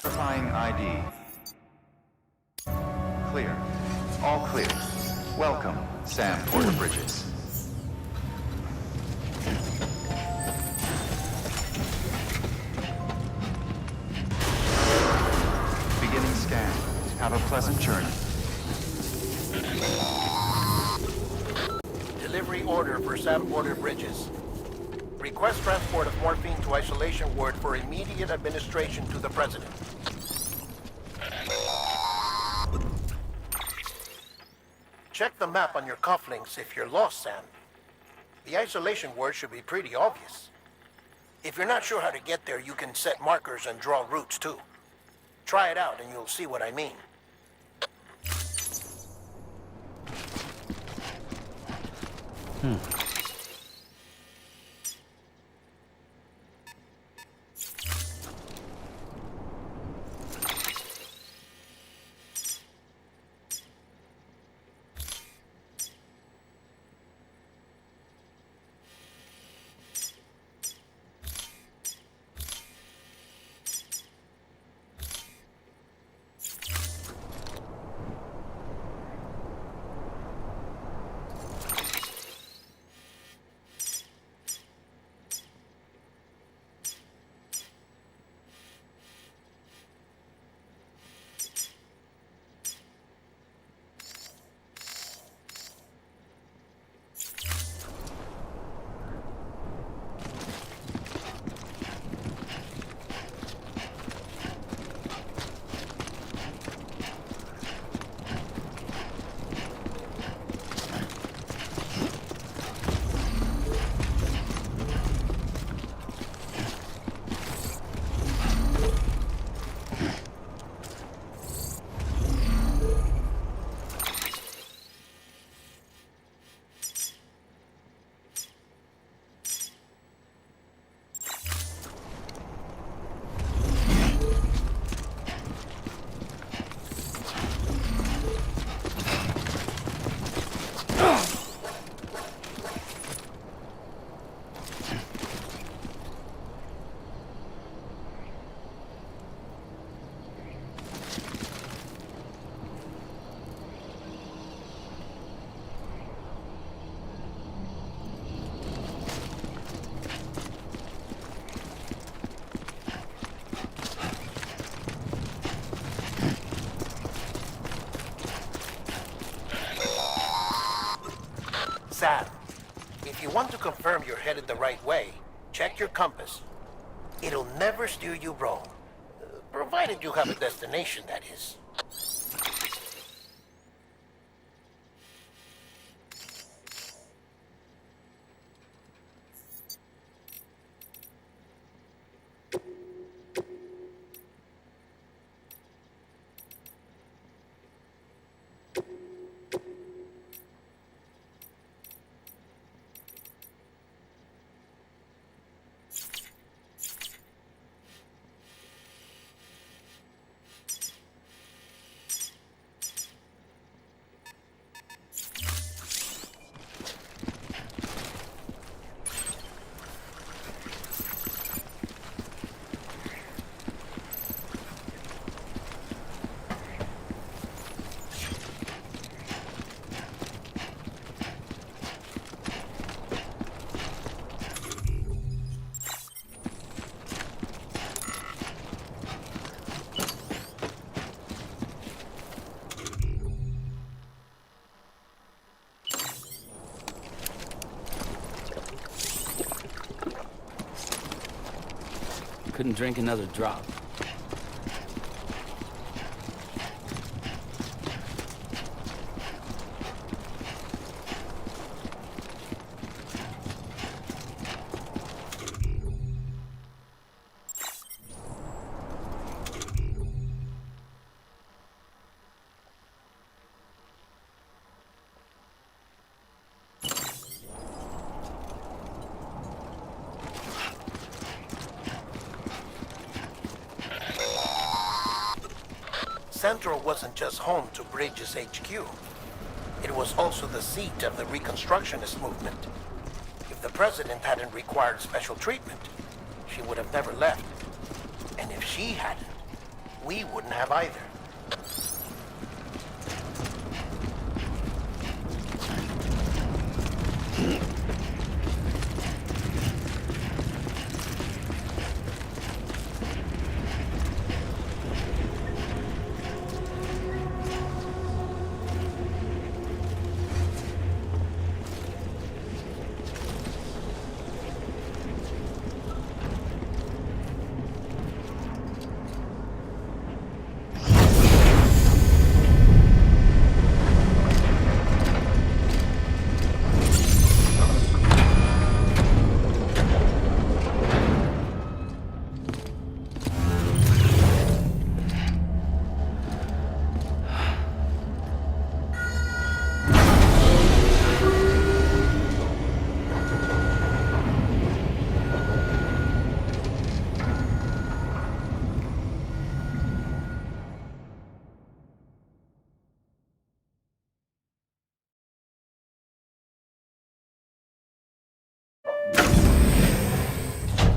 Verifying ID. Clear. All clear. Welcome, Sam Porter Bridges. Beginning scan. Have a pleasant journey. Delivery order for Sam Porter Bridges. Request transport of morphine to isolation ward for immediate administration to the President. Check the map on your cufflinks if you're lost, Sam. The isolation word should be pretty obvious. If you're not sure how to get there, you can set markers and draw routes too. Try it out and you'll see what I mean. Sam, if you want to confirm you're headed the right way, check your compass. It'll never steer you wrong. Provided you have a destination, that is. Couldn't drink another drop. Central wasn't just home to Bridges HQ. It was also the seat of the Reconstructionist movement. If the president hadn't required special treatment, she would have never left. And if she hadn't, we wouldn't have either.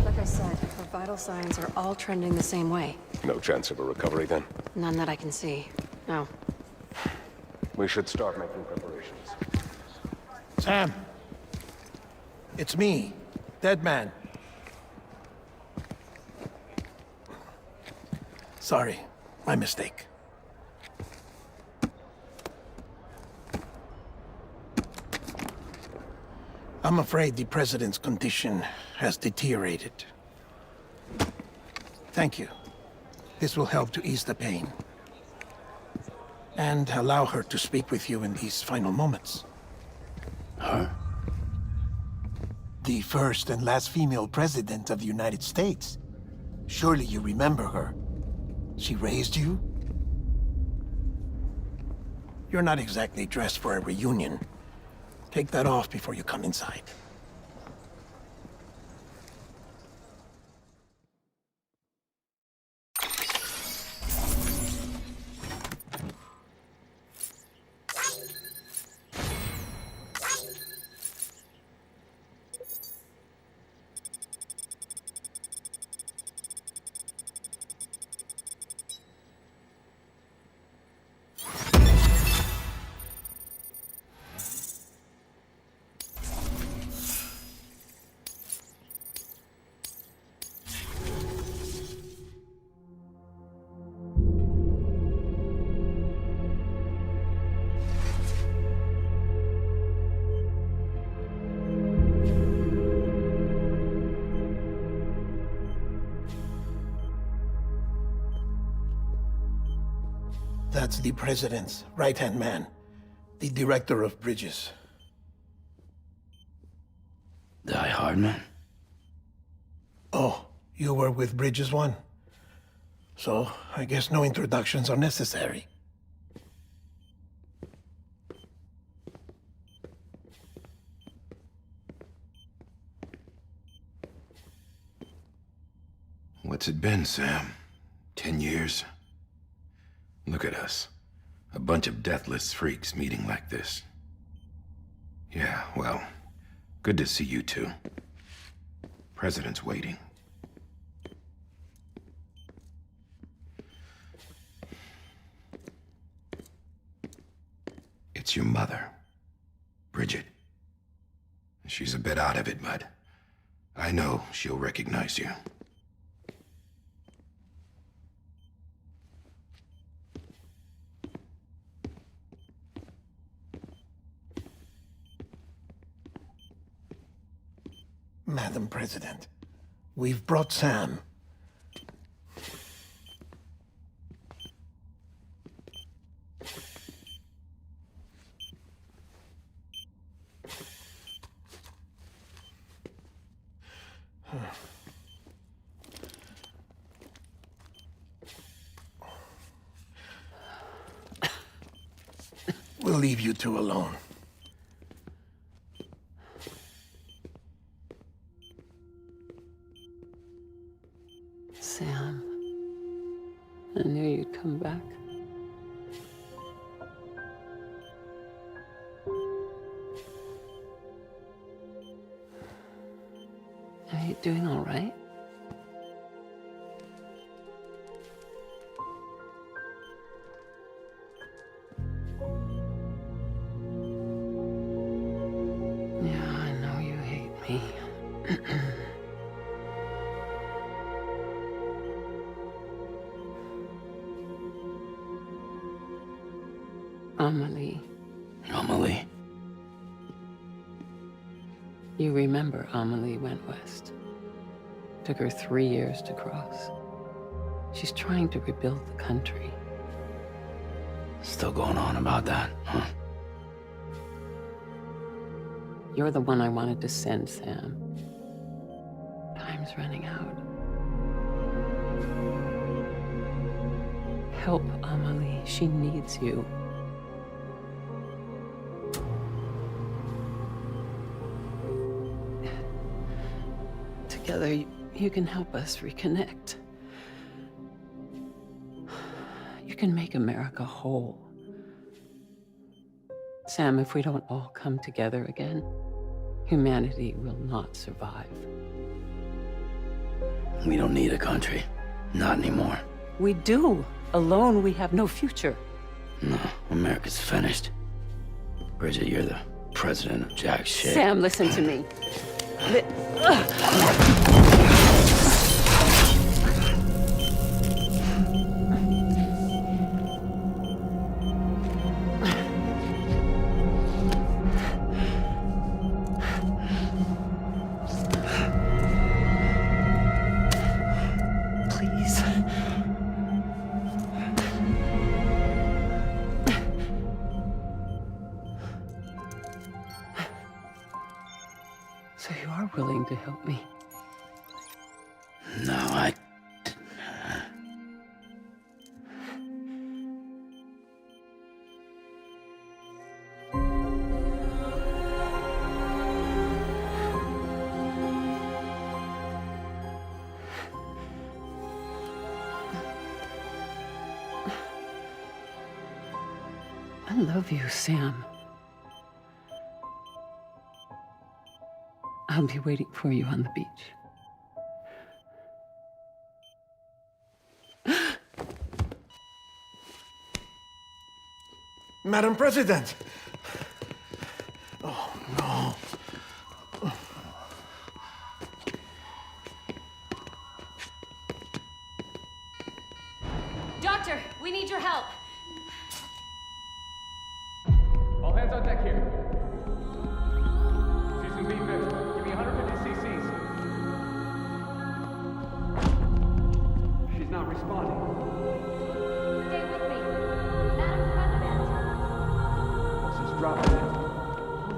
Like I said, her vital signs are all trending the same way. No chance of a recovery then? None that I can see. No. We should start making preparations. Sam! It's me, Dead Man. Sorry, my mistake. I'm afraid the President's condition has deteriorated. Thank you. This will help to ease the pain. And allow her to speak with you in these final moments. Her? The first and last female president of the United States. Surely you remember her. She raised you? You're not exactly dressed for a reunion. Take that off before you come inside. That's the President's right-hand man, the Director of Bridges. Die Hard Man? Oh, you were with Bridges One? So, I guess no introductions are necessary. What's it been, Sam? 10 years? Look at us. A bunch of deathless freaks meeting like this. Yeah, well, good to see you two. President's waiting. It's your mother, Bridget. She's a bit out of it, but I know she'll recognize you. Madam President, we've brought Sam. We'll leave you two alone. Sam. I knew you'd come back. Are you doing all right? Amelie. Amelie? You remember Amelie went west. Took her 3 years to cross. She's trying to rebuild the country. Still going on about that, huh? You're the one I wanted to send, Sam. Time's running out. Help Amelie. She needs you. Together, you can help us reconnect. You can make America whole. Sam, if we don't all come together again, humanity will not survive. We don't need a country. Not anymore. We do. Alone, we have no future. No, America's finished. Bridget, you're the president of jack shit. Sam, listen to me. Please. So you are willing to help me? No, I love you, Sam. I'll be waiting for you on the beach. Madam President! Oh, no. Doctor, we need your help. All hands on deck here. Season B fifth. Give me 150 cc's. She's not responding. Stay with me. Madam President. She's dropping it.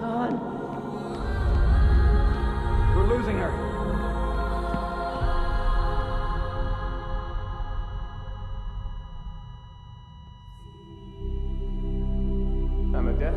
Hold on. We're losing her. I'm a death.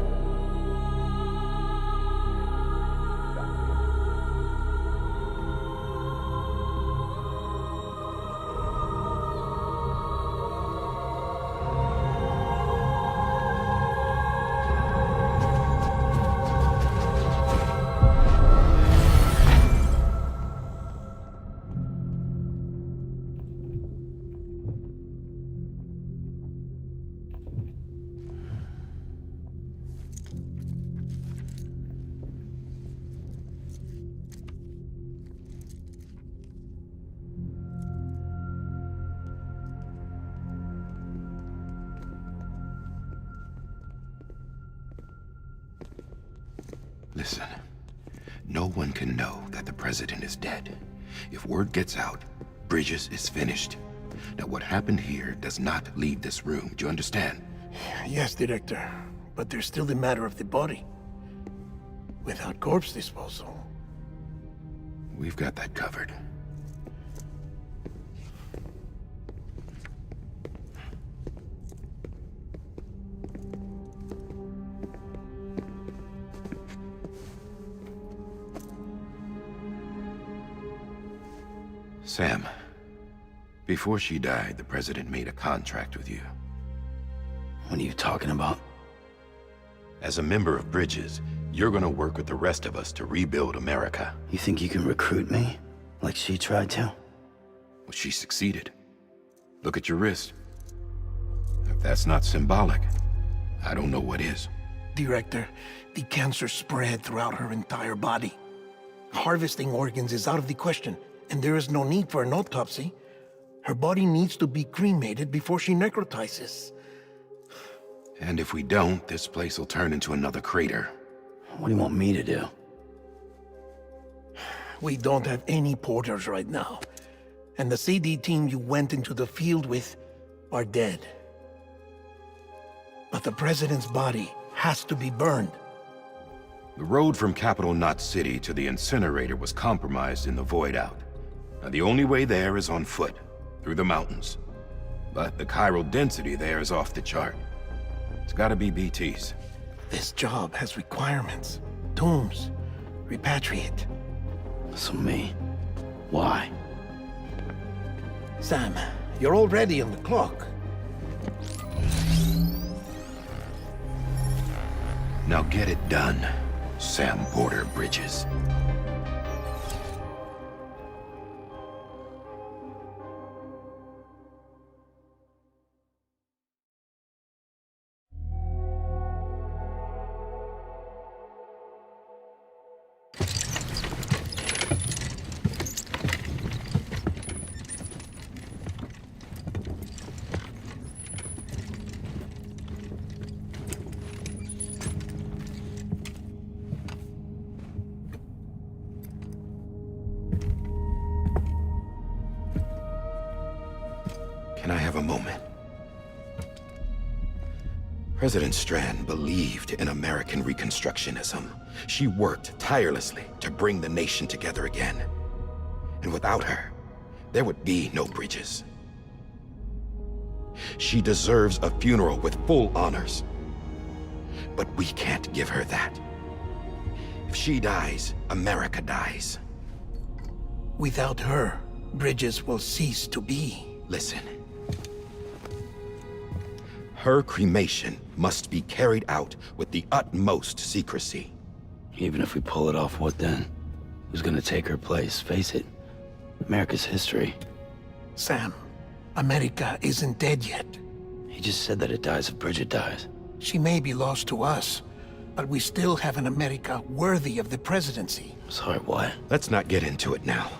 Listen, no one can know that the president is dead. If word gets out, Bridges is finished. Now, what happened here does not leave this room. Do you understand? Yes, Director. But there's still the matter of the body. Without corpse disposal. We've got that covered. Sam, before she died, the president made a contract with you. What are you talking about? As a member of Bridges, you're gonna work with the rest of us to rebuild America. You think you can recruit me? Like she tried to? Well, she succeeded. Look at your wrist. If that's not symbolic, I don't know what is. Director, the cancer spread throughout her entire body. Harvesting organs is out of the question, and there is no need for an autopsy. Her body needs to be cremated before she necrotizes. And if we don't, this place will turn into another crater. What do you want me to do? We don't have any porters right now. And the CD team you went into the field with are dead. But the president's body has to be burned. The road from Capital Knot City to the incinerator was compromised in the void out. Now the only way there is on foot, through the mountains. But the chiral density there is off the chart. It's gotta be BT's. This job has requirements. Tombs. Repatriate. So me. Why? Sam, you're already on the clock. Now get it done, Sam Porter Bridges. Can I have a moment? President Strand believed in American Reconstructionism. She worked tirelessly to bring the nation together again. And without her, there would be no Bridges. She deserves a funeral with full honors. But we can't give her that. If she dies, America dies. Without her, Bridges will cease to be. Listen. Her cremation must be carried out with the utmost secrecy. Even if we pull it off, what then? Who's gonna take her place? Face it, America's history. Sam, America isn't dead yet. He just said that it dies if Bridget dies. She may be lost to us, but we still have an America worthy of the presidency. Sorry, what? Let's not get into it now.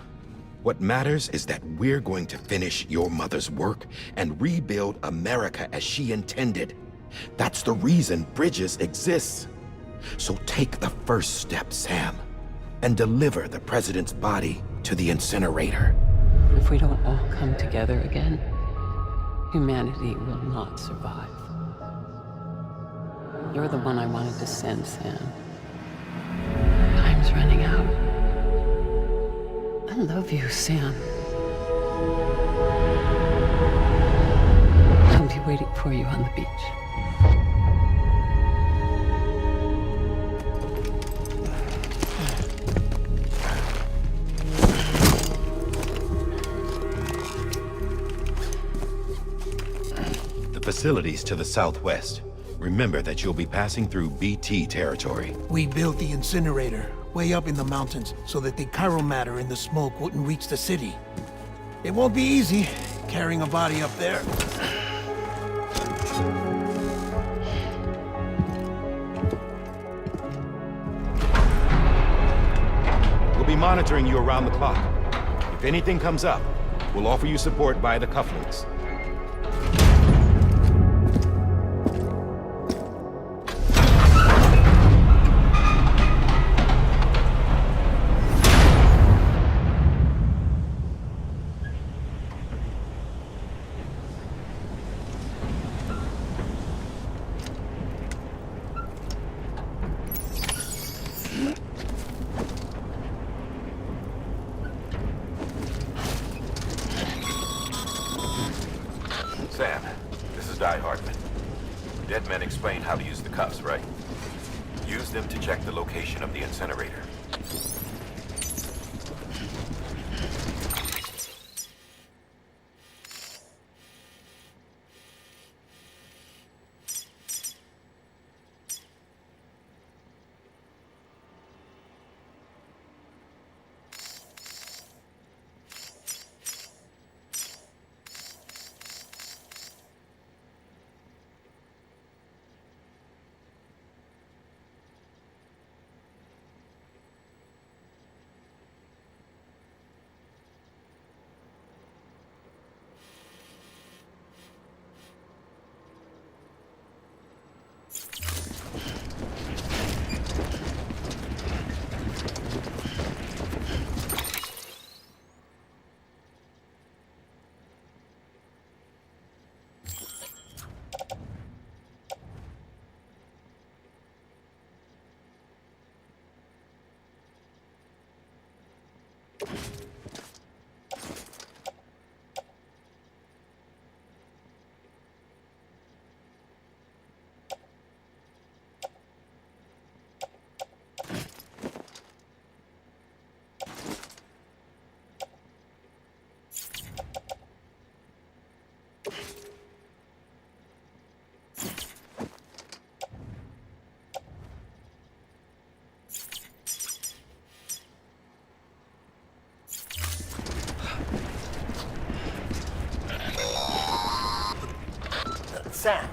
What matters is that we're going to finish your mother's work and rebuild America as she intended. That's the reason Bridges exists. So take the first step, Sam, and deliver the president's body to the incinerator. If we don't all come together again, humanity will not survive. You're the one I wanted to send, Sam. Time's running out. I love you, Sam. I'll be waiting for you on the beach. The facilities to the southwest. Remember that you'll be passing through BT territory. We built the incinerator way up in the mountains so that the chiral matter in the smoke wouldn't reach the city. It won't be easy carrying a body up there. We'll be monitoring you around the clock. If anything comes up, we'll offer you support via the cufflinks. Sam, this is Di Hartman. Dead men explained how to use the cuffs, right? Use them to check the location of the incinerator. Sam,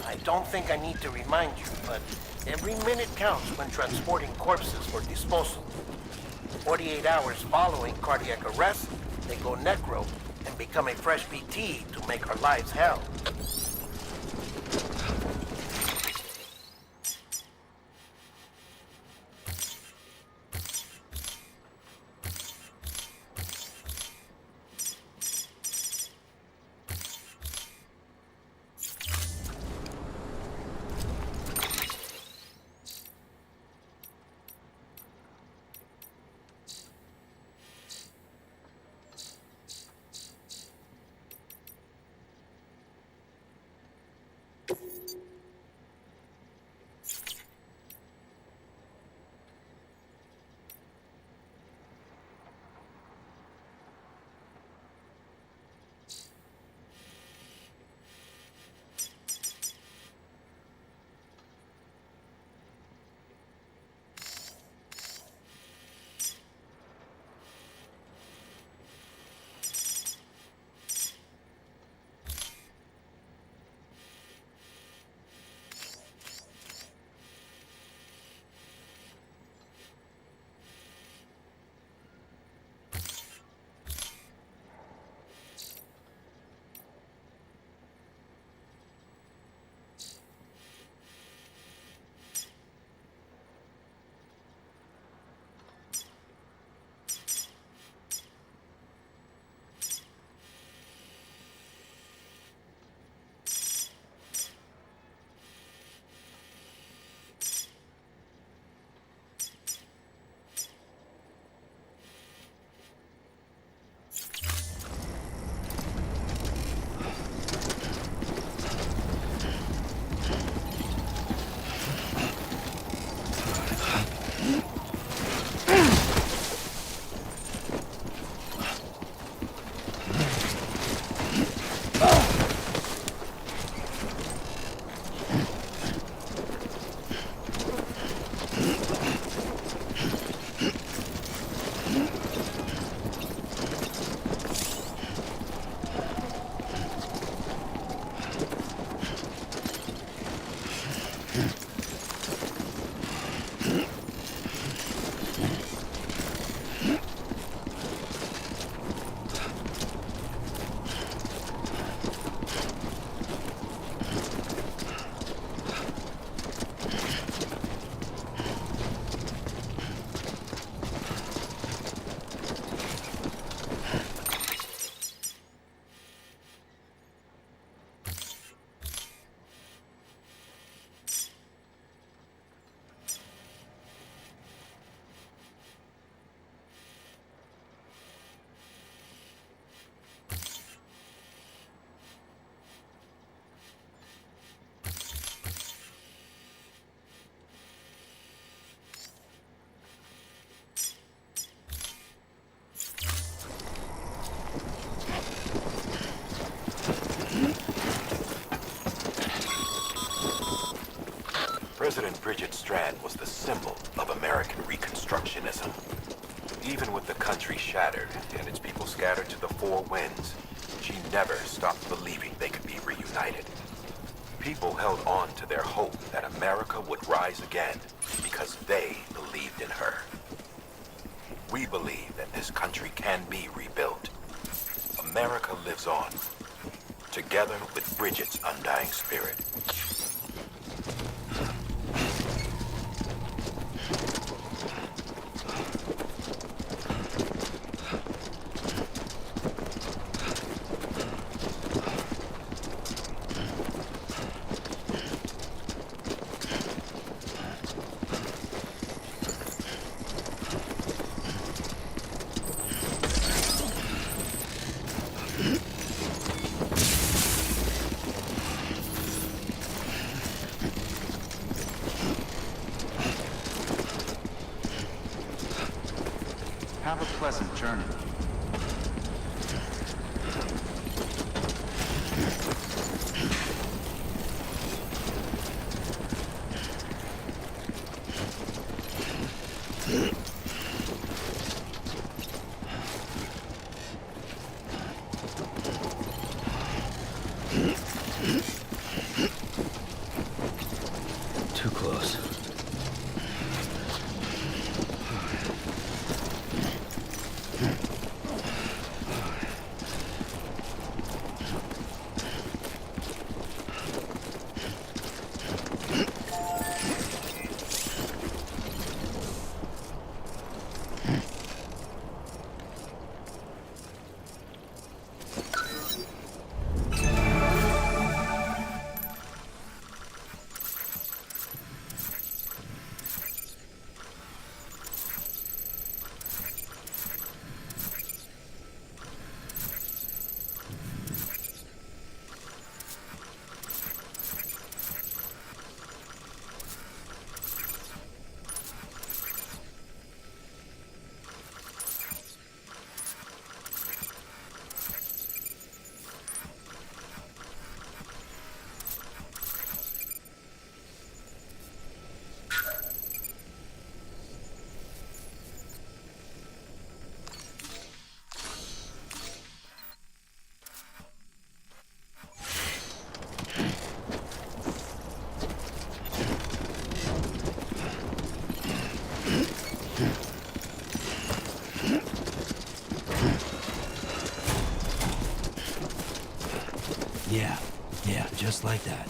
I don't think I need to remind you, but every minute counts when transporting corpses for disposal. 48 hours following cardiac arrest, they go necro and become a fresh BT to make our lives hell. President Bridget Strand was the symbol of American Reconstructionism. Even with the country shattered and its people scattered to the four winds, she never stopped believing they could be reunited. People held on to their hope that America would rise again because they believed in her. We believe that this country can be rebuilt. America lives on, together with Bridget's undying spirit. Have a pleasant journey. Just like that.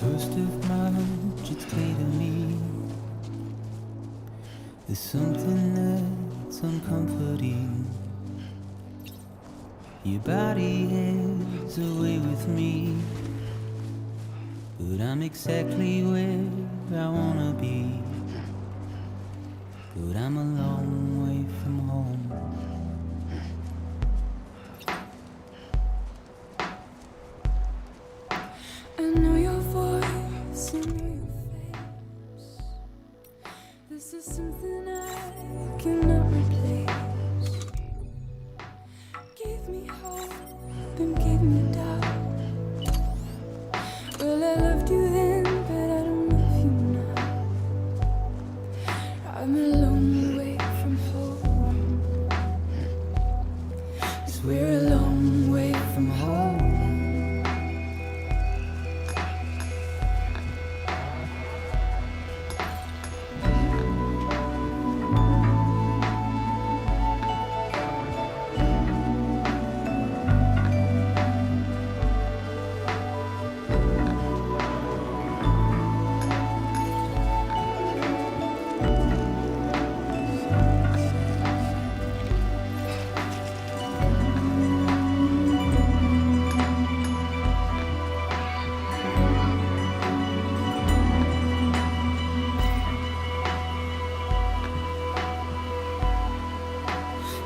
First of March, it's clear to me there's something that's uncomforting. Your body heads away with me, but I'm exactly where I wanna be. But I'm a long way from home. I know your voice, I know your face. This is something I cannot replace. Give me hope and give me doubt. Well, I loved you then, but I don't love you now. I'm a long way from home. 'Cause we're a long way from home.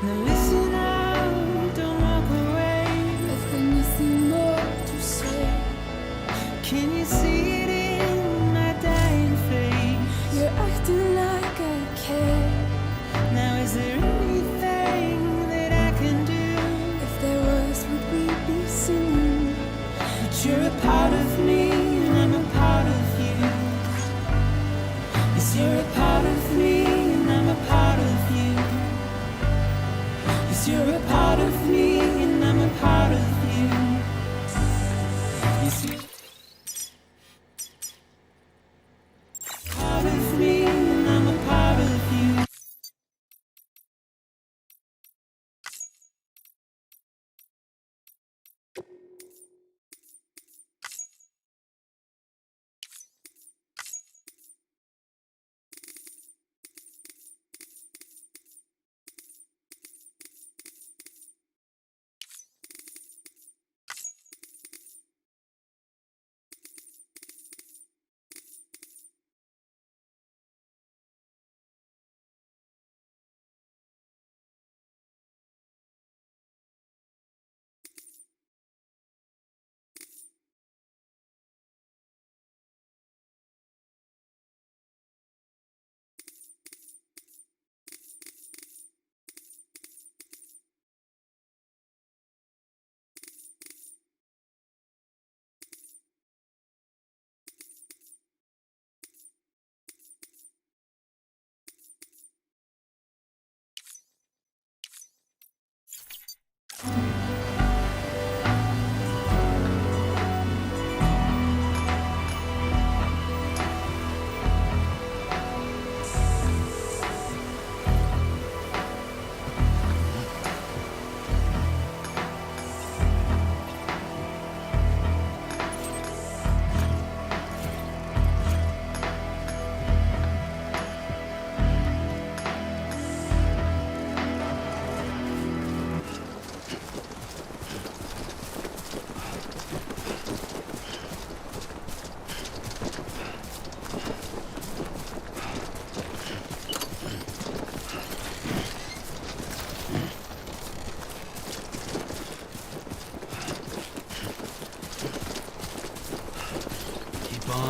Now listen out, don't walk away. I've got nothing more to say. Can you see it in my dying face? You're acting like I care. Now is there anything that I can do? If there was, would we be singing? But you're a part of me and I'm a part of you. Yes, you're a part of me and I'm a part of you.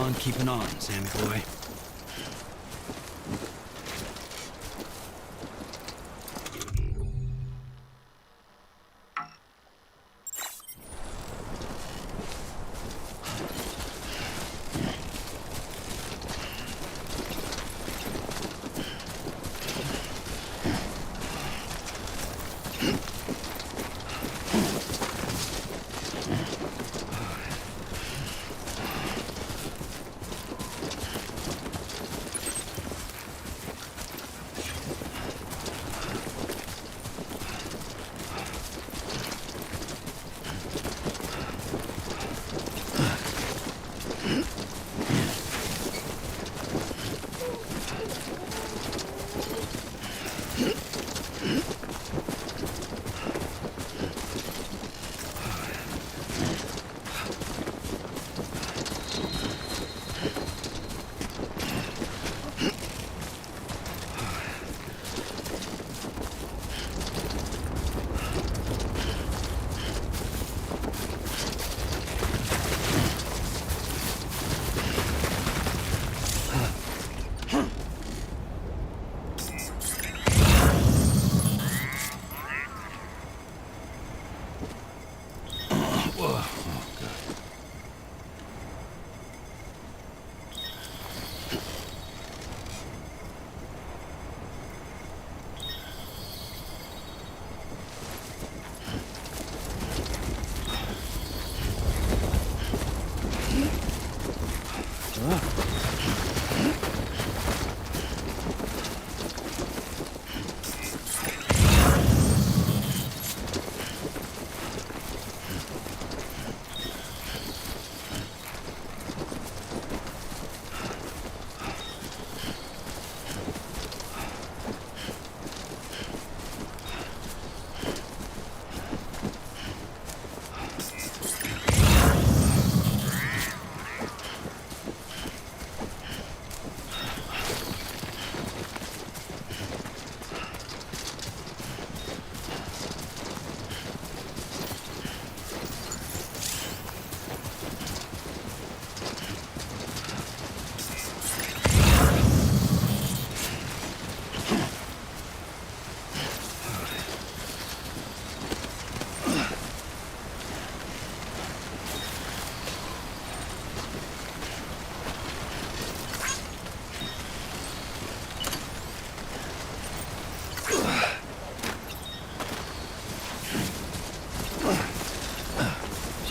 on keeping on, Sammy boy.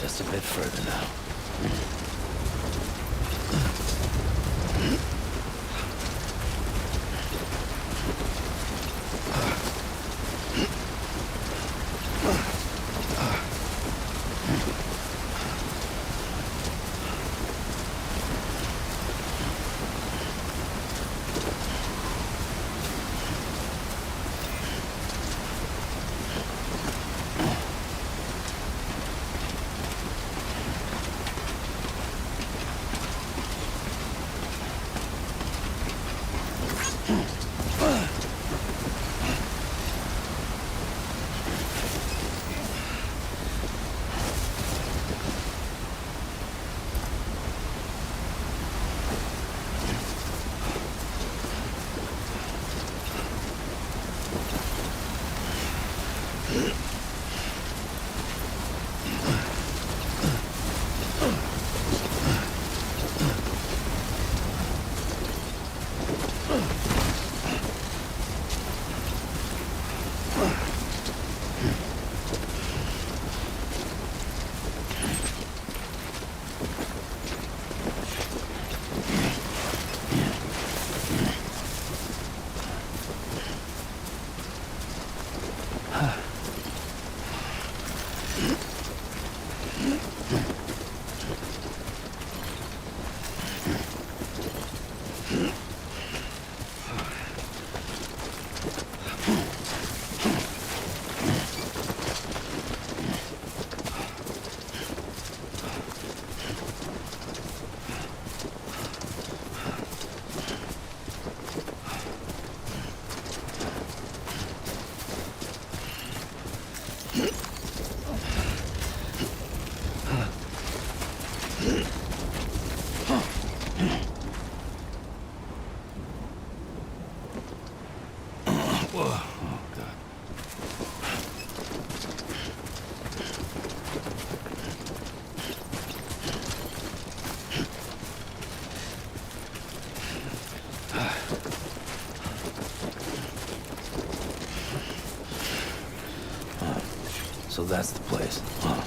Just a bit further now. Oh, God. So that's the place, huh?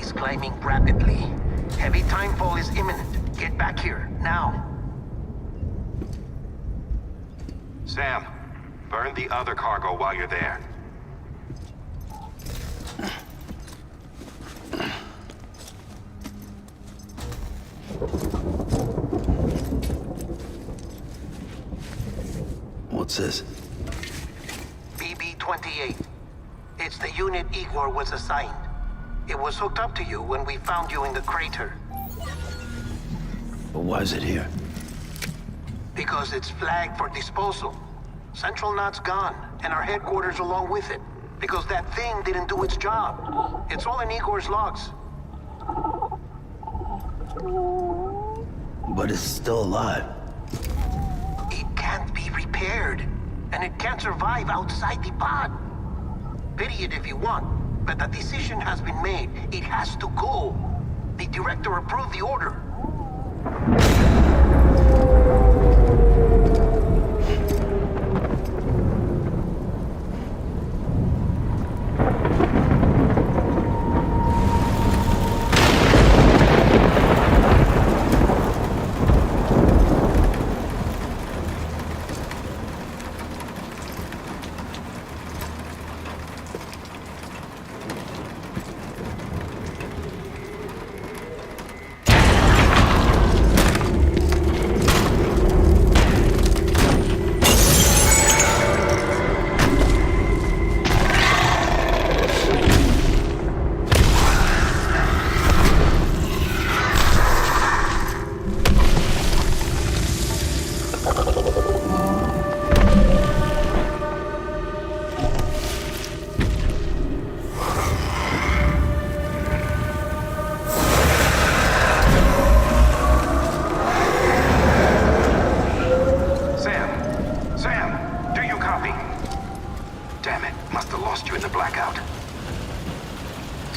is climbing rapidly. Heavy timefall is imminent. Get back here, now. Sam, burn the other cargo while you're there. What's this? BB-28. It's the unit Igor was assigned. It was hooked up to you when we found you in the crater. But why is it here? Because it's flagged for disposal. Central Knot's gone, and our headquarters along with it. Because that thing didn't do its job. It's all in Igor's logs. But it's still alive. It can't be repaired. And it can't survive outside the pod. Pity it if you want, but the decision has been made. It has to go. The director approved the order.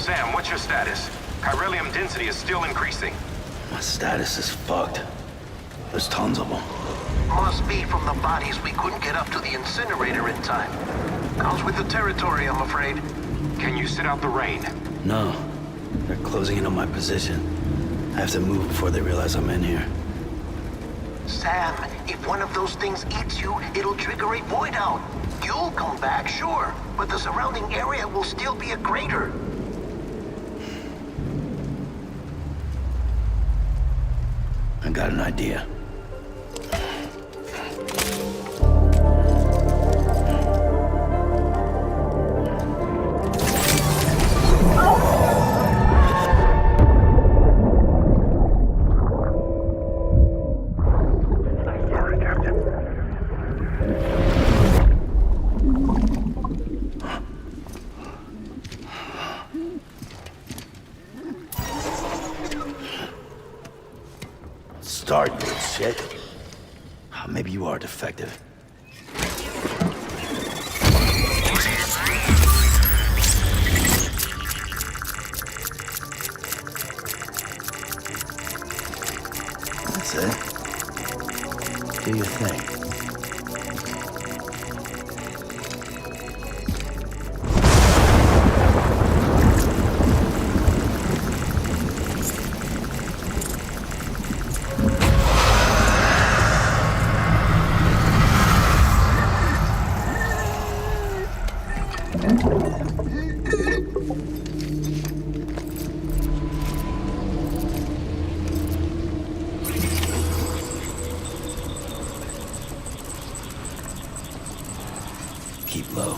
Sam, what's your status? Chiralium density is still increasing. My status is fucked. There's tons of them. Must be from the bodies we couldn't get up to the incinerator in time. Comes with the territory, I'm afraid. Can you sit out the rain? No. They're closing in on my position. I have to move before they realize I'm in here. Sam, if one of those things eats you, it'll trigger a void out. You'll come back, sure, but the surrounding area will still be a crater. I got an idea. Start, you shit. Maybe you are defective. That's it. Do your thing. Keep low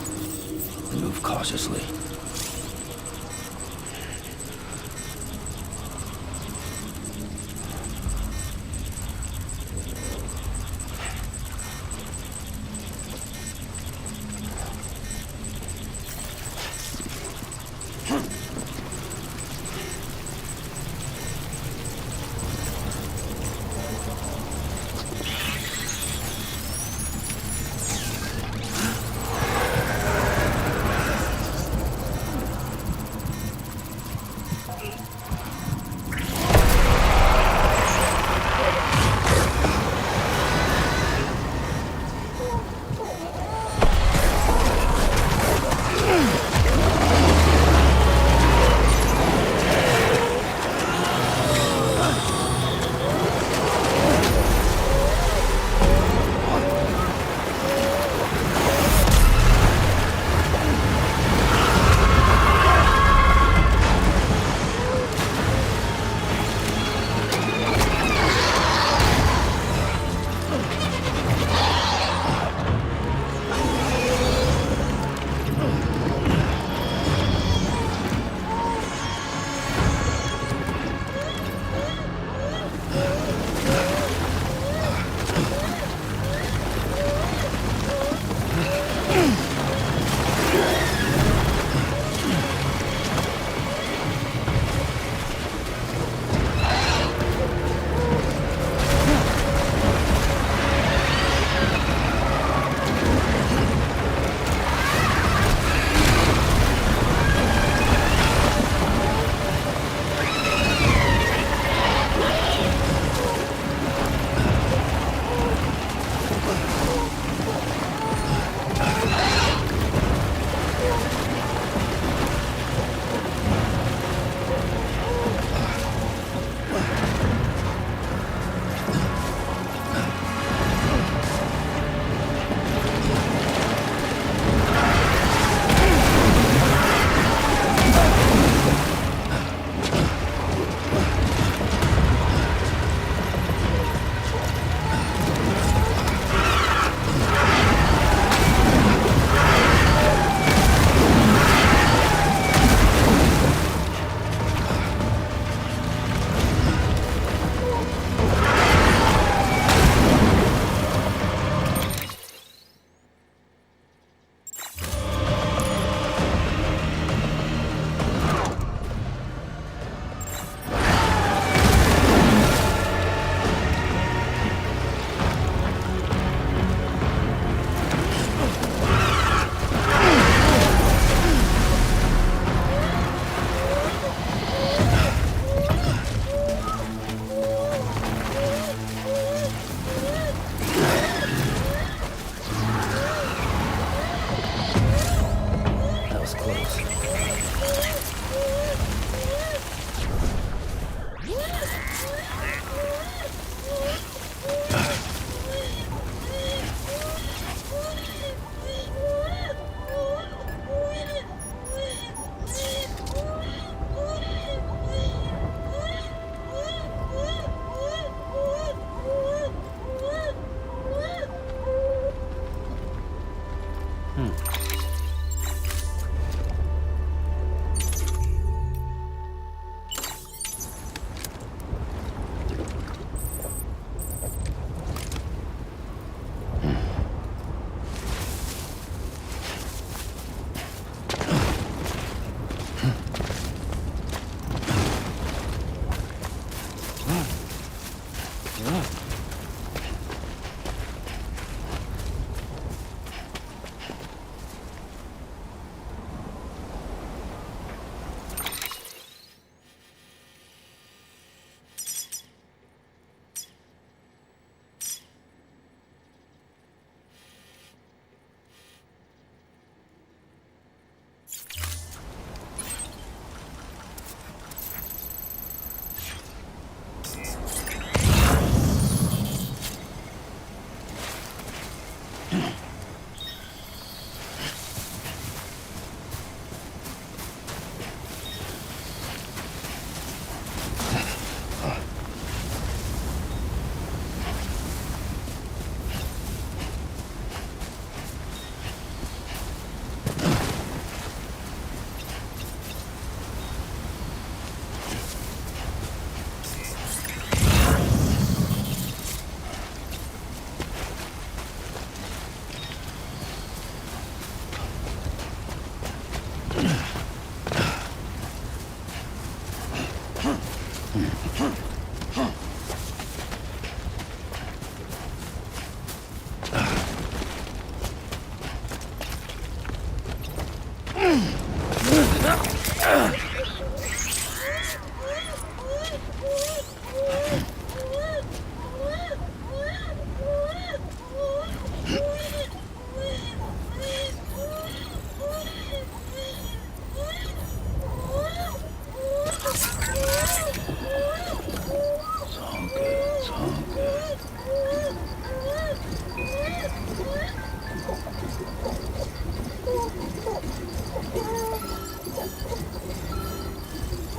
and move cautiously.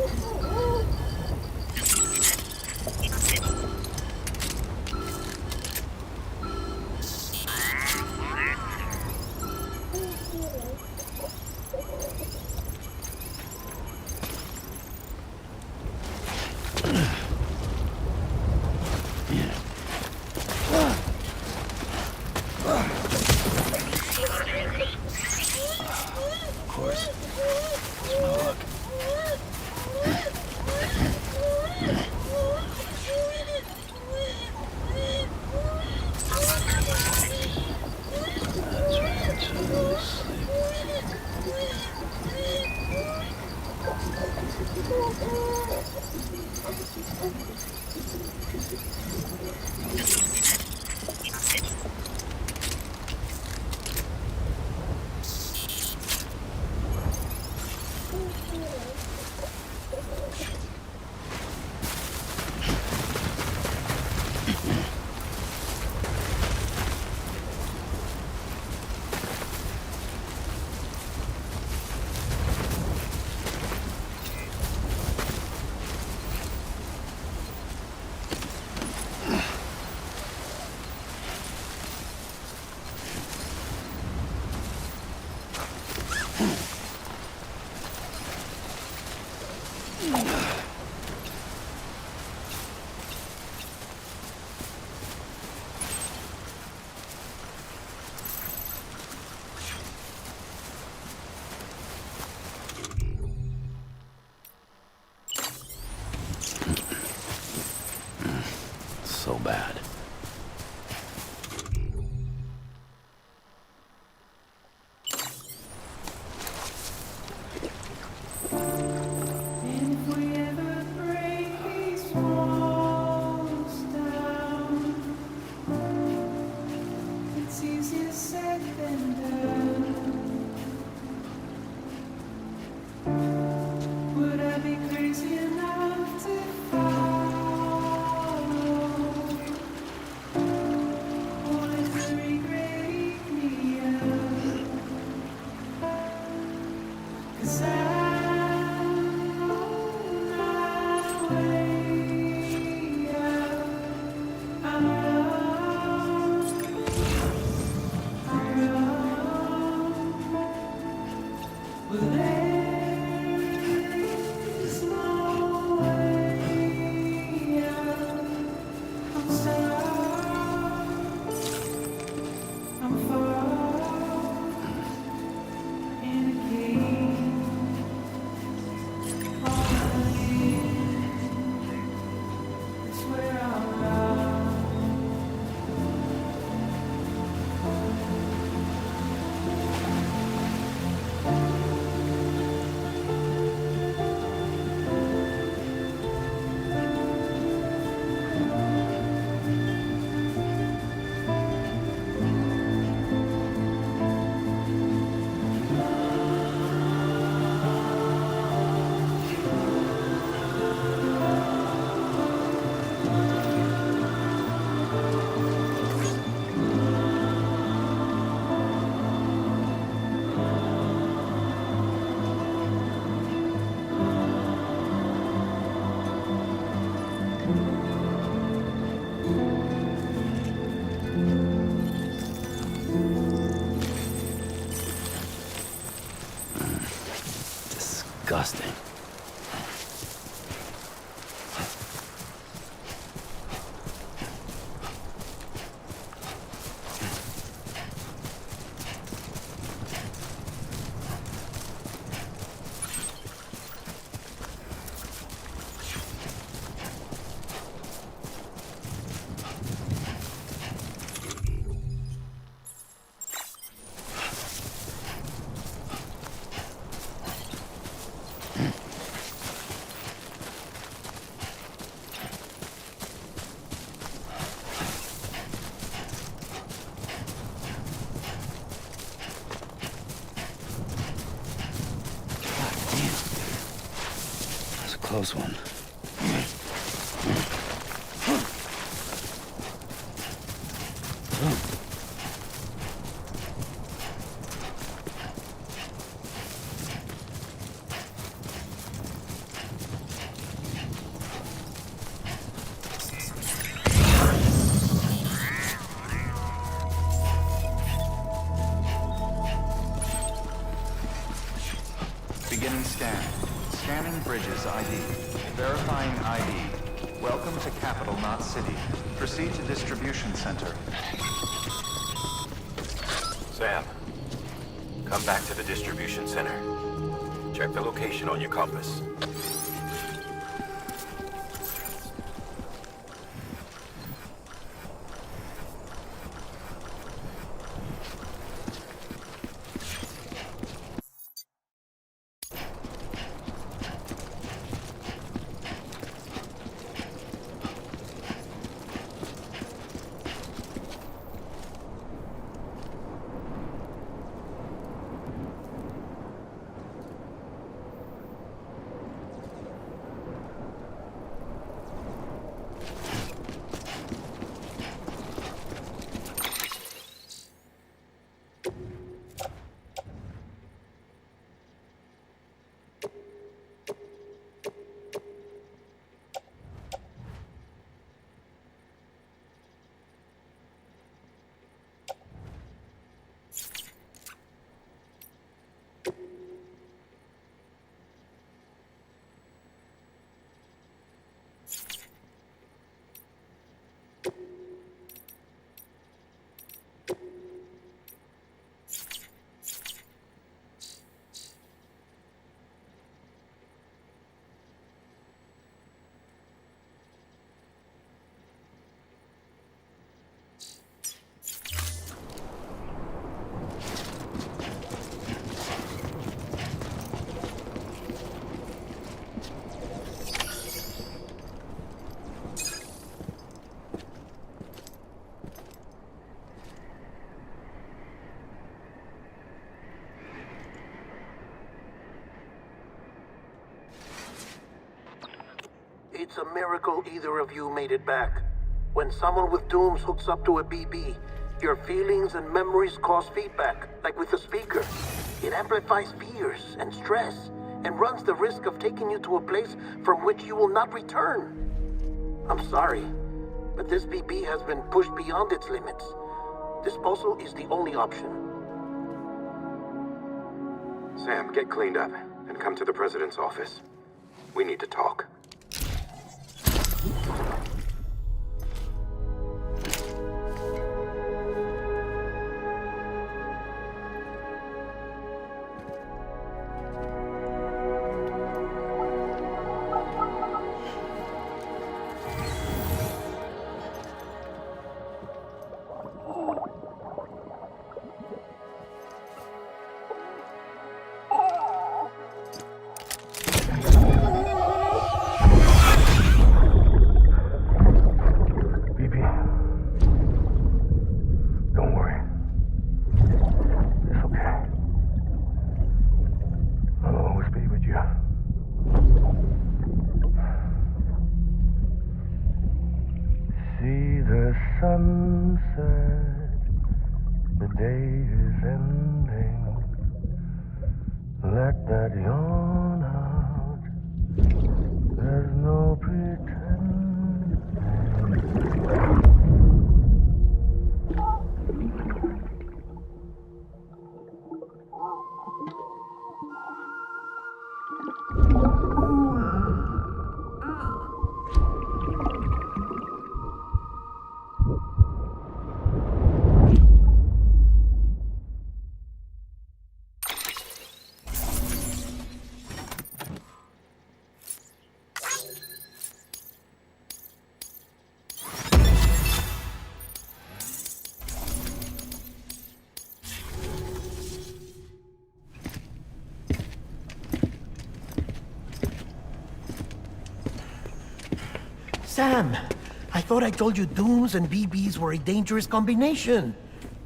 Of course. It's my luck. That's right, to sleep. So bad. Disgusting. Close one. Scanning Bridges ID. Verifying ID. Welcome to Capital, not City. Proceed to Distribution Center. Sam, come back to the distribution center. Check the location on your compass. It's a miracle either of you made it back. When someone with dooms hooks up to a BB, your feelings and memories cause feedback, like with a speaker. It amplifies fears and stress, and runs the risk of taking you to a place from which you will not return. I'm sorry, but this BB has been pushed beyond its limits. Disposal is the only option. Sam, get cleaned up and come to the president's office. We need to talk. Sunset, the day is ending. Let that yawn out. There's no pretending. Sam, I thought I told you dooms and BBs were a dangerous combination.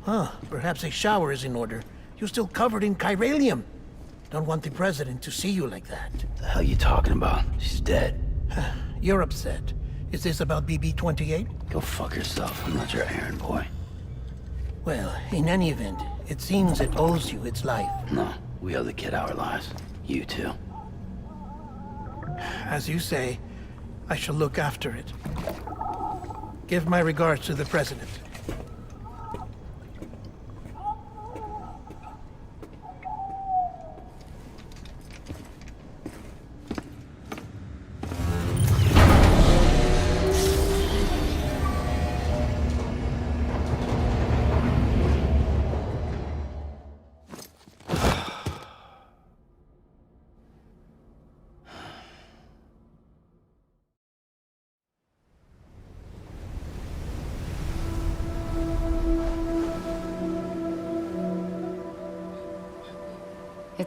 Huh, perhaps a shower is in order. You're still covered in chiralium. Don't want the president to see you like that. The hell you talking about? She's dead. You're upset. Is this about BB-28? Go fuck yourself. I'm not your errand boy. Well, in any event, it seems it owes you its life. No, we owe the kid our lives. You too. As you say, I shall look after it. Give my regards to the president.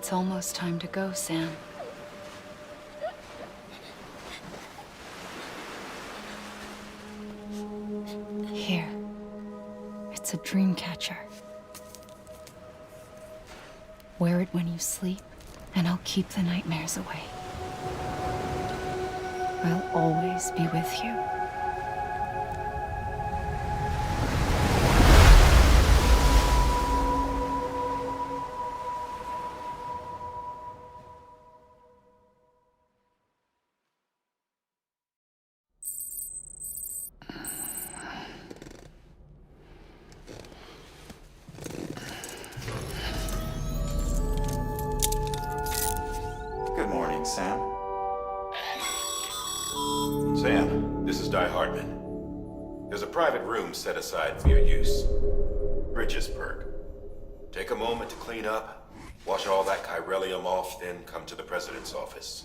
It's almost time to go, Sam. Here. It's a dream catcher. Wear it when you sleep, and I'll keep the nightmares away. I'll always be with you. Good morning, Sam. Sam, this is Di Hardman. There's a private room set aside for your use. Bridges perk. Take a moment to clean up, wash all that chiralium off, then come to the president's office.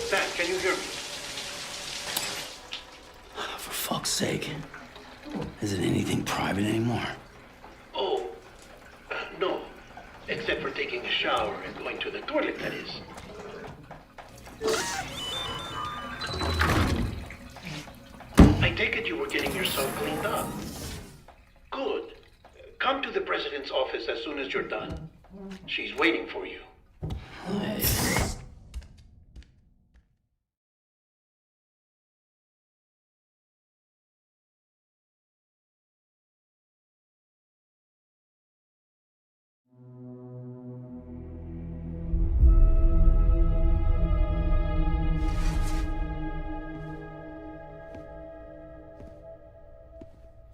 Sam, can you hear me? For fuck's sake. Isn't anything private anymore? Oh, no. Except for taking a shower and going to the toilet, that is. I take it you were getting yourself cleaned up. Good. Come to the president's office as soon as you're done. She's waiting for you. Hey.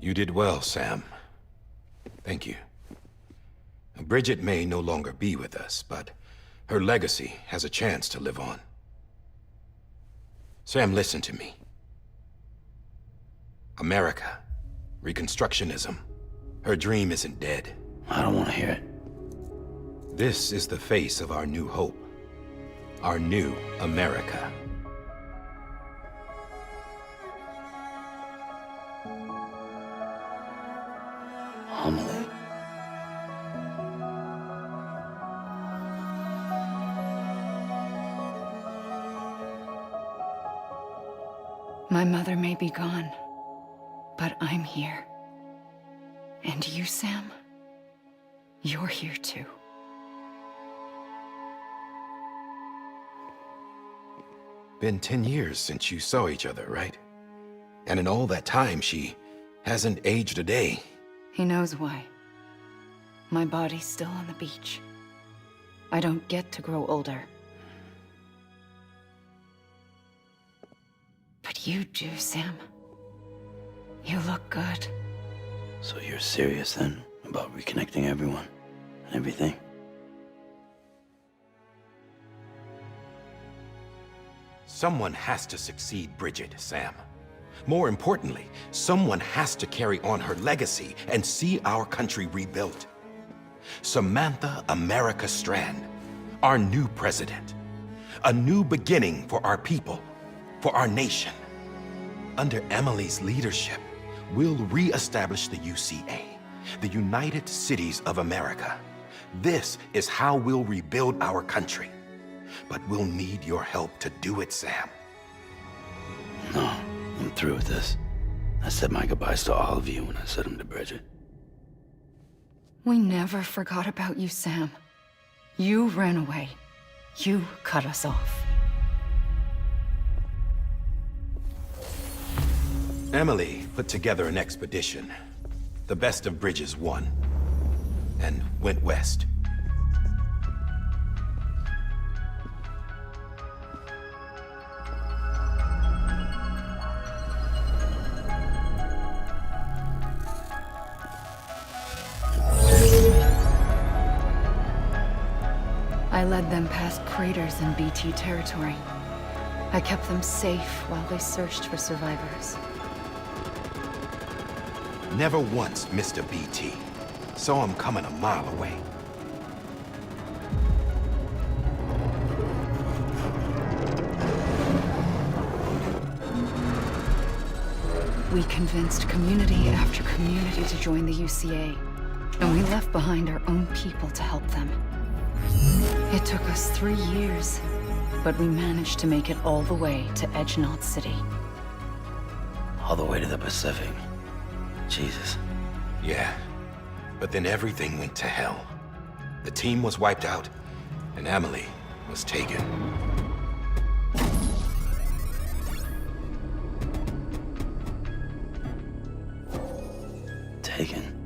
You did well, Sam. Thank you. Bridget may no longer be with us, but her legacy has a chance to live on. Sam, listen to me. America, Reconstructionism, her dream isn't dead. I don't want to hear it. This is the face of our new hope. Our new America. My mother may be gone, but I'm here. And you, Sam, you're here too. Been 10 years since you saw each other, right? And in all that time, she hasn't aged a day. He knows why. My body's still on the beach. I don't get to grow older. But you do, Sam. You look good. So you're serious then about reconnecting everyone and everything? Someone has to succeed Bridget, Sam. More importantly, someone has to carry on her legacy and see our country rebuilt. Samantha America Strand, our new president. A new beginning for our people, for our nation. Under Emily's leadership, we'll re-establish the UCA, the United Cities of America. This is how we'll rebuild our country. But we'll need your help to do it, Sam. No, I'm through with this. I said my goodbyes to all of you when I said them to Bridget. We never forgot about you, Sam. You ran away. You cut us off. Emily put together an expedition. The best of Bridges won. And went west. I led them past craters in BT territory. I kept them safe while they searched for survivors. Never once missed a BT. Saw him coming a mile away. We convinced community after community to join the UCA, and we left behind our own people to help them. It took us 3 years, but we managed to make it all the way to Edge-Knot City. All the way to the Pacific. Jesus. Yeah, but then everything went to hell. The team was wiped out, and Emily was taken. Taken?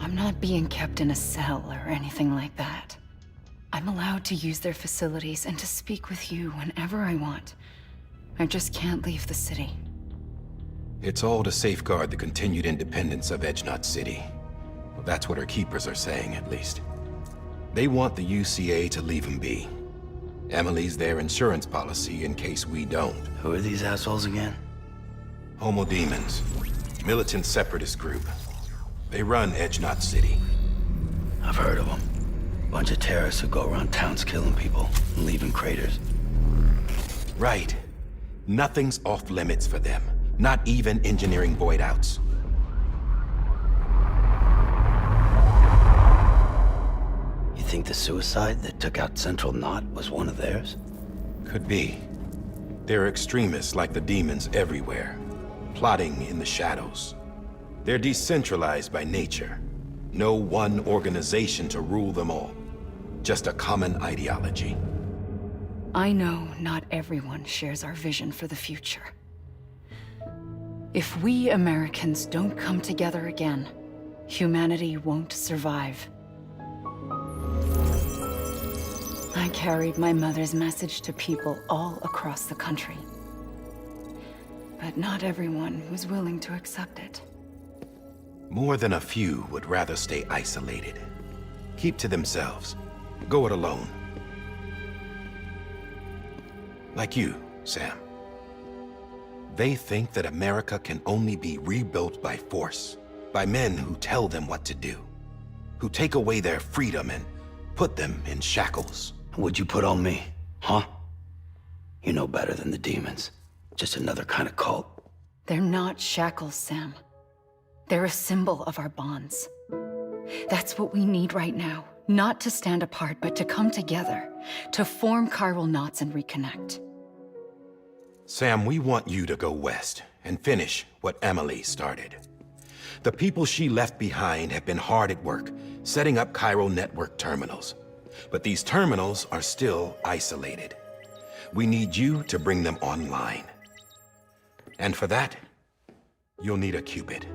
I'm not being kept in a cell or anything like that. I'm allowed to use their facilities and to speak with you whenever I want. I just can't leave the city. It's all to safeguard the continued independence of Edge-Knot City. Well, that's what our keepers are saying, at least. They want the UCA to leave him be. Emily's their insurance policy in case we don't. Who are these assholes again? Homo Demons. Militant separatist group. They run Edge-Knot City. I've heard of them. Bunch of terrorists who go around towns killing people and leaving craters. Right. Nothing's off limits for them. Not even engineering void outs. You think the suicide that took out Central Knot was one of theirs? Could be. There are extremists like the demons everywhere, plotting in the shadows. They're decentralized by nature. No one organization to rule them all. Just a common ideology. I know not everyone shares our vision for the future. If we Americans don't come together again, humanity won't survive. I carried my mother's message to people all across the country. But not everyone was willing to accept it. More than a few would rather stay isolated. Keep to themselves. Go it alone. Like you, Sam. They think that America can only be rebuilt by force, by men who tell them what to do, who take away their freedom and put them in shackles. What'd you put on me, huh? You know better than the demons. Just another kind of cult. They're not shackles, Sam. They're a symbol of our bonds. That's what we need right now. Not to stand apart, but to come together, to form chiral knots and reconnect. Sam, we want you to go west and finish what Emily started. The people she left behind have been hard at work, setting up Chiral network terminals. But these terminals are still isolated. We need you to bring them online. And for that, you'll need a Cupid.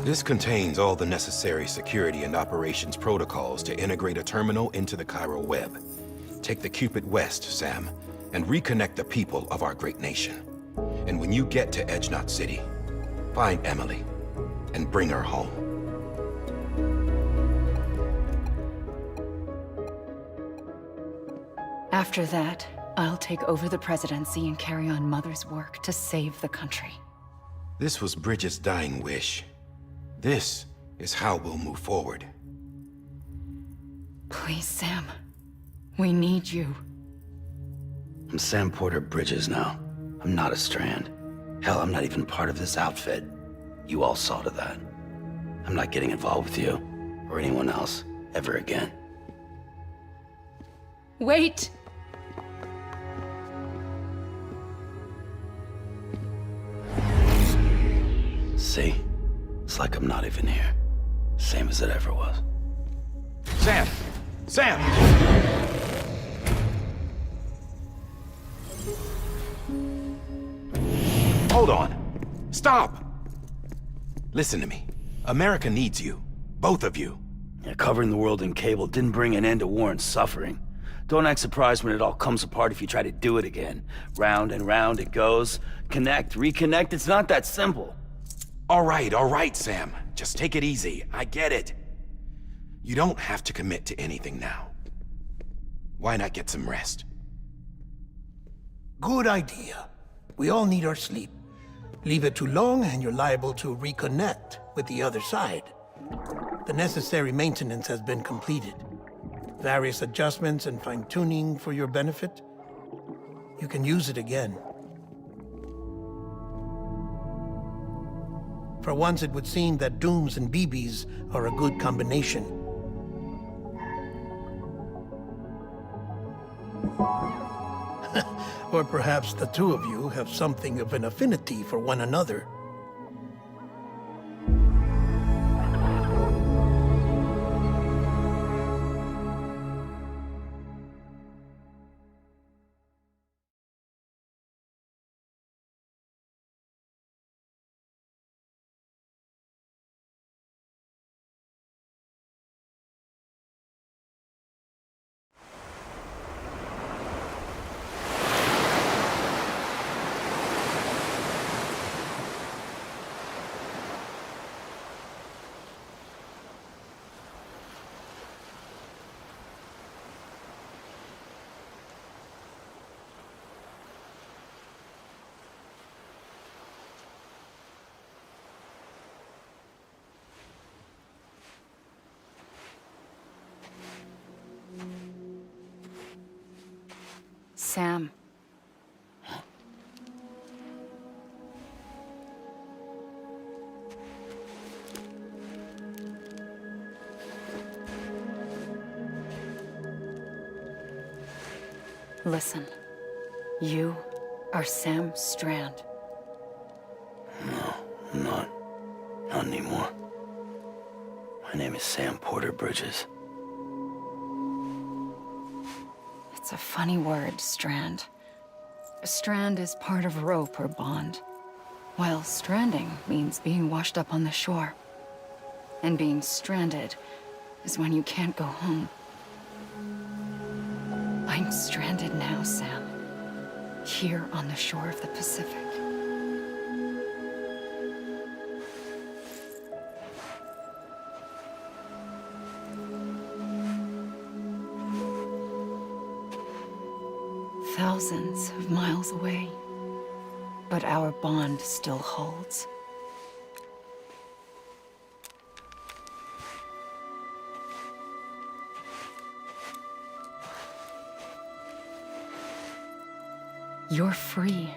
This contains all the necessary security and operations protocols to integrate a terminal into the Chiral web. Take the Cupid west, Sam, and reconnect the people of our great nation. And when you get to Edge-Knot City, find Emily and bring her home. After that, I'll take over the presidency and carry on Mother's work to save the country. This was Bridget's dying wish. This is how we'll move forward. Please, Sam. We need you. I'm Sam Porter Bridges now. I'm not a Strand. Hell, I'm not even part of this outfit. You all saw to that. I'm not getting involved with you, or anyone else, ever again. Wait! See? It's like I'm not even here. Same as it ever was. Sam! Sam! Hold on. Stop! Listen to me. America needs you. Both of you. Yeah, covering the world in cable didn't bring an end to war and suffering. Don't act surprised when it all comes apart if you try to do it again. Round and round it goes. Connect, reconnect, it's not that simple. All right, Sam. Just take it easy. I get it. You don't have to commit to anything now. Why not get some rest? Good idea. We all need our sleep. Leave it too long and you're liable to reconnect with the other side. The necessary maintenance has been completed. Various adjustments and fine-tuning for your benefit. You can use it again. For once, it would seem that Dooms and BBs are a good combination. Or perhaps the two of you have something of an affinity for one another. Sam. Listen. You are Sam Strand. No, I'm not. Not anymore. My name is Sam Porter Bridges. It's a funny word, Strand. A strand is part of rope or bond, while stranding means being washed up on the shore. And being stranded is when you can't go home. I'm stranded now, Sam. Here on the shore of the Pacific. Thousands of miles away, but our bond still holds. You're free,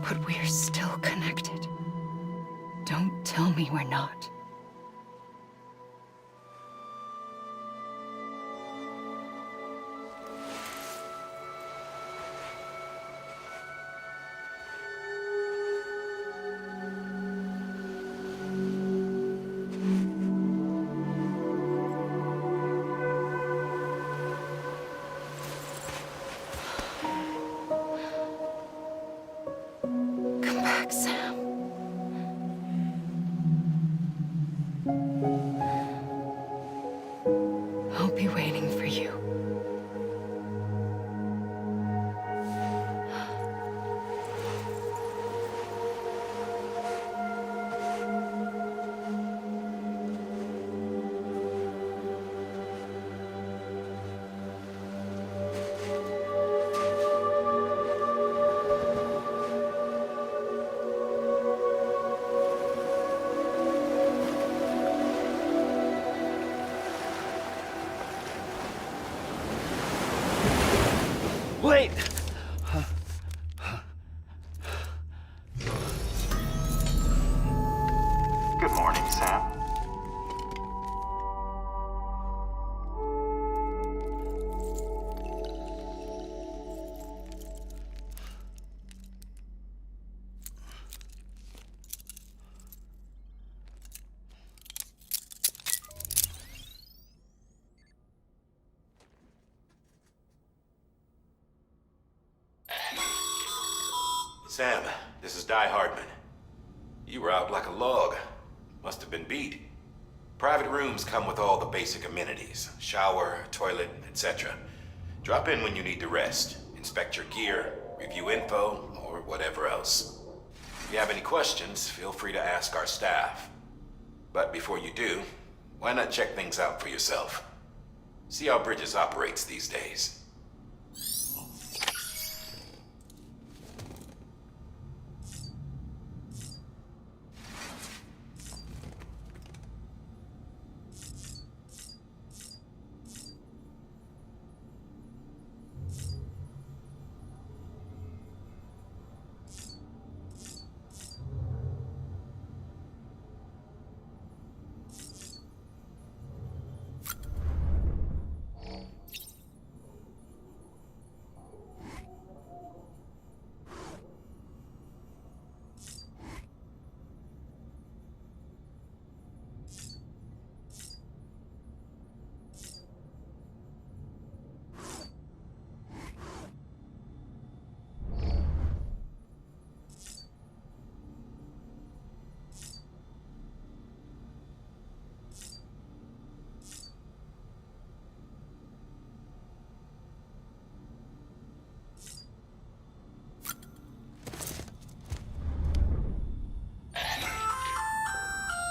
but we're still connected. Don't tell me we're not. I'll be waiting for you. Wait! Good morning, Sam. Sam, this is Di Hardman. You were out like a log. Must have been beat. Private rooms come with all the basic amenities. Shower, toilet, etc. Drop in when you need to rest. Inspect your gear, review info, or whatever else. If you have any questions, feel free to ask our staff. But before you do, why not check things out for yourself? See how Bridges operates these days.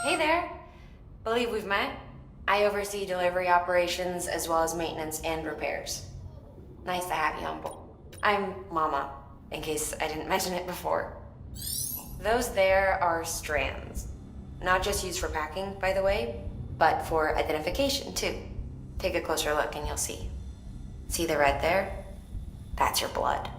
Hey there. Believe we've met. I oversee delivery operations as well as maintenance and repairs. Nice to have you on board. I'm Mama, in case I didn't mention it before. Those there are strands. Not just used for packing, by the way, but for identification too. Take a closer look and you'll see. See the red there? That's your blood.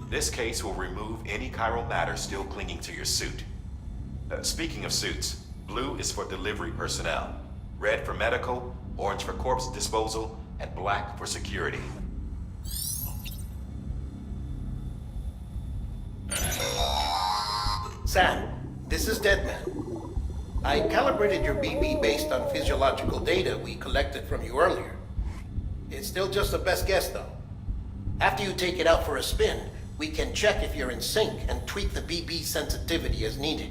This case will remove any chiral matter still clinging to your suit. Speaking of suits, blue is for delivery personnel, red for medical, orange for corpse disposal, and black for security. Sam, this is Deadman. I calibrated your BB based on physiological data we collected from you earlier. It's still just a best guess, though. After you take it out for a spin, we can check if you're in sync and tweak the BB sensitivity as needed.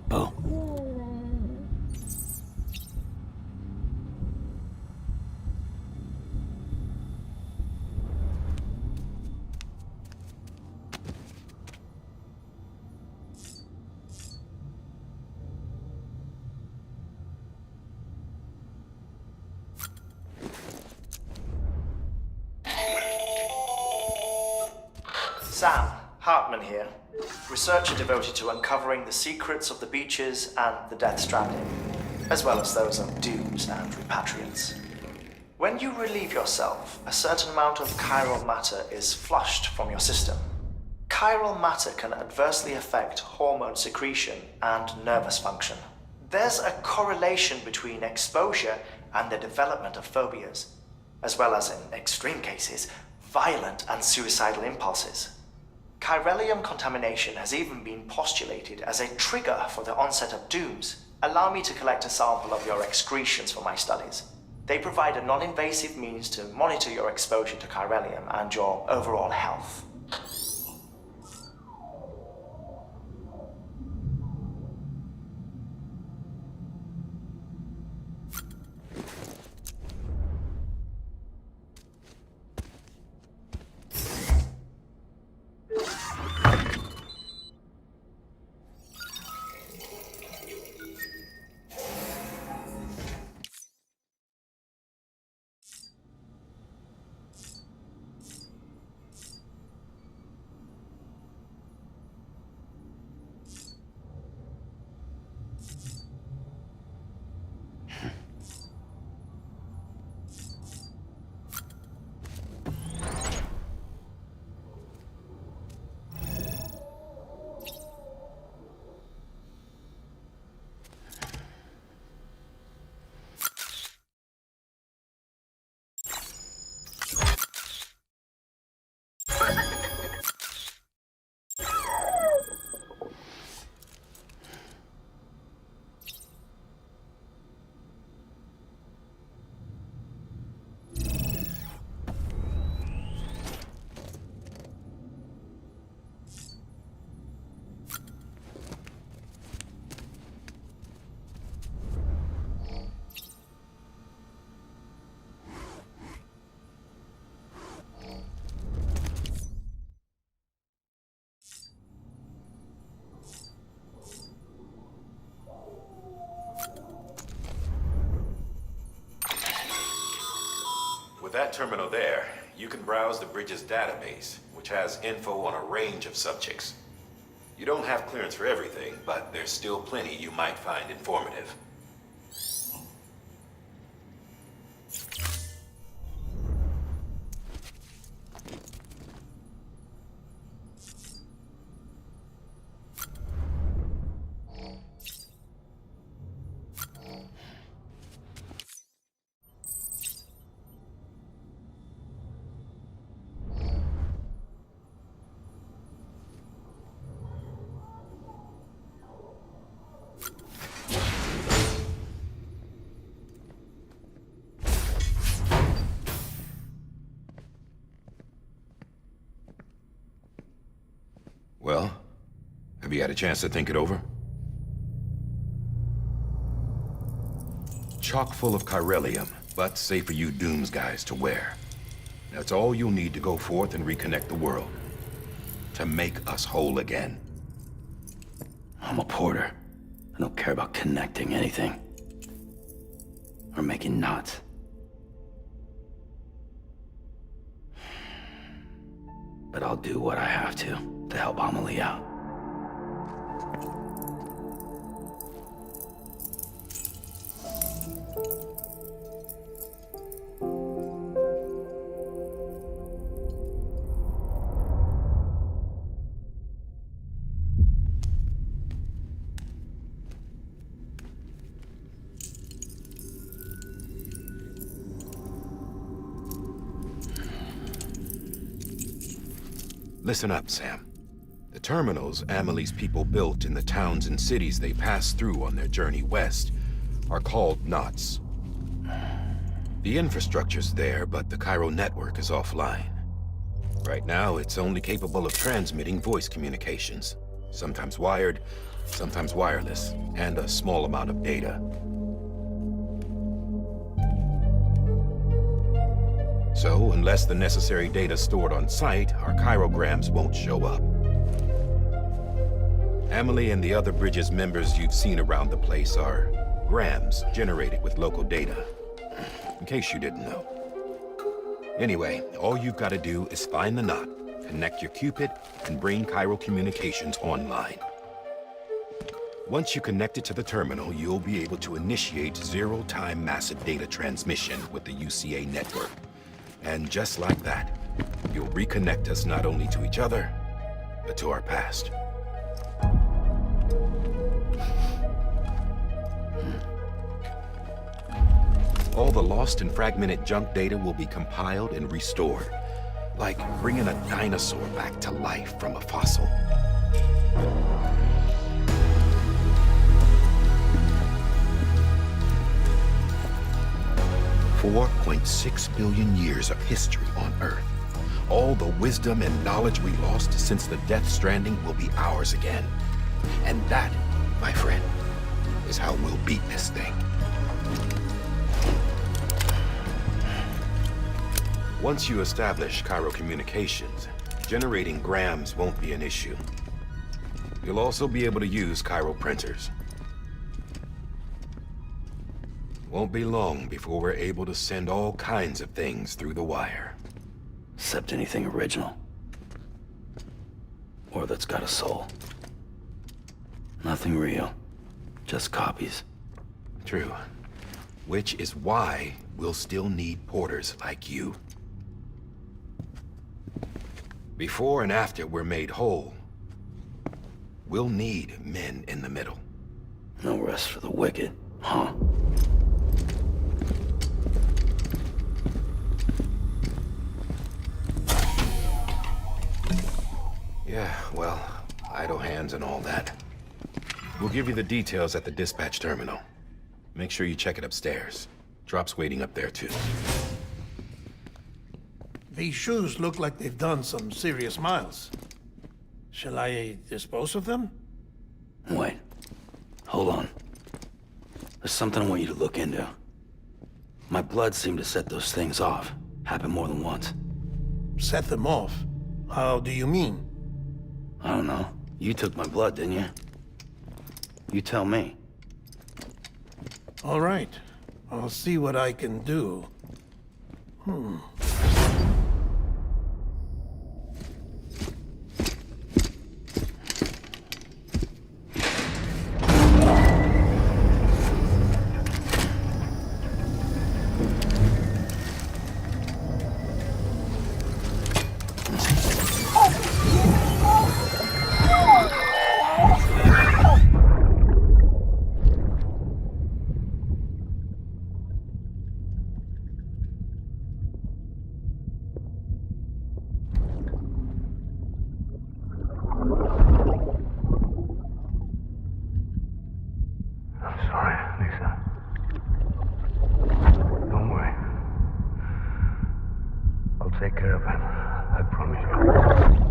Oh. Sam, Hartman here, researcher devoted to uncovering the secrets of the beaches and the Death Stranding, as well as those of dooms and repatriants. When you relieve yourself, a certain amount of chiral matter is flushed from your system. Chiral matter can adversely affect hormone secretion and nervous function. There's a correlation between exposure and the development of phobias, as well as, in extreme cases, violent and suicidal impulses. Chiralium contamination has even been postulated as a trigger for the onset of dooms. Allow me to collect a sample of your excretions for my studies. They provide a non-invasive means to monitor your exposure to chiralium and your overall health. With that terminal there, you can browse the bridge's database, which has info on a range of subjects. You don't have clearance for everything, but there's still plenty you might find informative. Well, have you had a chance to think it over? Chock full of chiralium, but safe for you Dooms guys to wear. That's all you'll need to go forth and reconnect the world. To make us whole again. I'm a porter. I don't care about connecting anything. Or making knots. But I'll do what I have to help Amelia out. Listen up, Sam. The terminals Amelie's people built in the towns and cities they passed through on their journey west are called knots. The infrastructure's there, but the Cairo network is offline. Right now, it's only capable of transmitting voice communications, sometimes wired, sometimes wireless, and a small amount of data. So, unless the necessary data's stored on site, our chirograms won't show up. Amelie and the other Bridges members you've seen around the place are grams generated with local data. In case you didn't know. Anyway, all you've got to do is find the knot, connect your Cupid, and bring Chiral Communications online. Once you connect it to the terminal, you'll be able to initiate zero-time massive data transmission with the UCA network. And just like that, you'll reconnect us not only to each other, but to our past. All the lost and fragmented junk data will be compiled and restored, like bringing a dinosaur back to life from a fossil. $4.6 billion years of history on Earth. All the wisdom and knowledge we lost since the Death Stranding will be ours again. And that, my friend, is how we'll beat this thing. Once you establish Chiral Communications, generating grams won't be an issue. You'll also be able to use Chiral printers. Won't be long before we're able to send all kinds of things through the wire. Except anything original. Or that's got a soul. Nothing real. Just copies. True. Which is why we'll still need porters like you. Before and after we're made whole, we'll need men in the middle. No rest for the wicked, huh? Yeah, well, idle hands and all that. We'll give you the details at the dispatch terminal. Make sure you check it upstairs. Drop's waiting up there, too. These shoes look like they've done some serious miles. Shall I dispose of them? Wait. Hold on. There's something I want you to look into. My blood seemed to set those things off. Happened more than once. Set them off? How do you mean? I don't know. You took my blood, didn't you? You tell me. All right. I'll see what I can do. Take care of him. I promise you.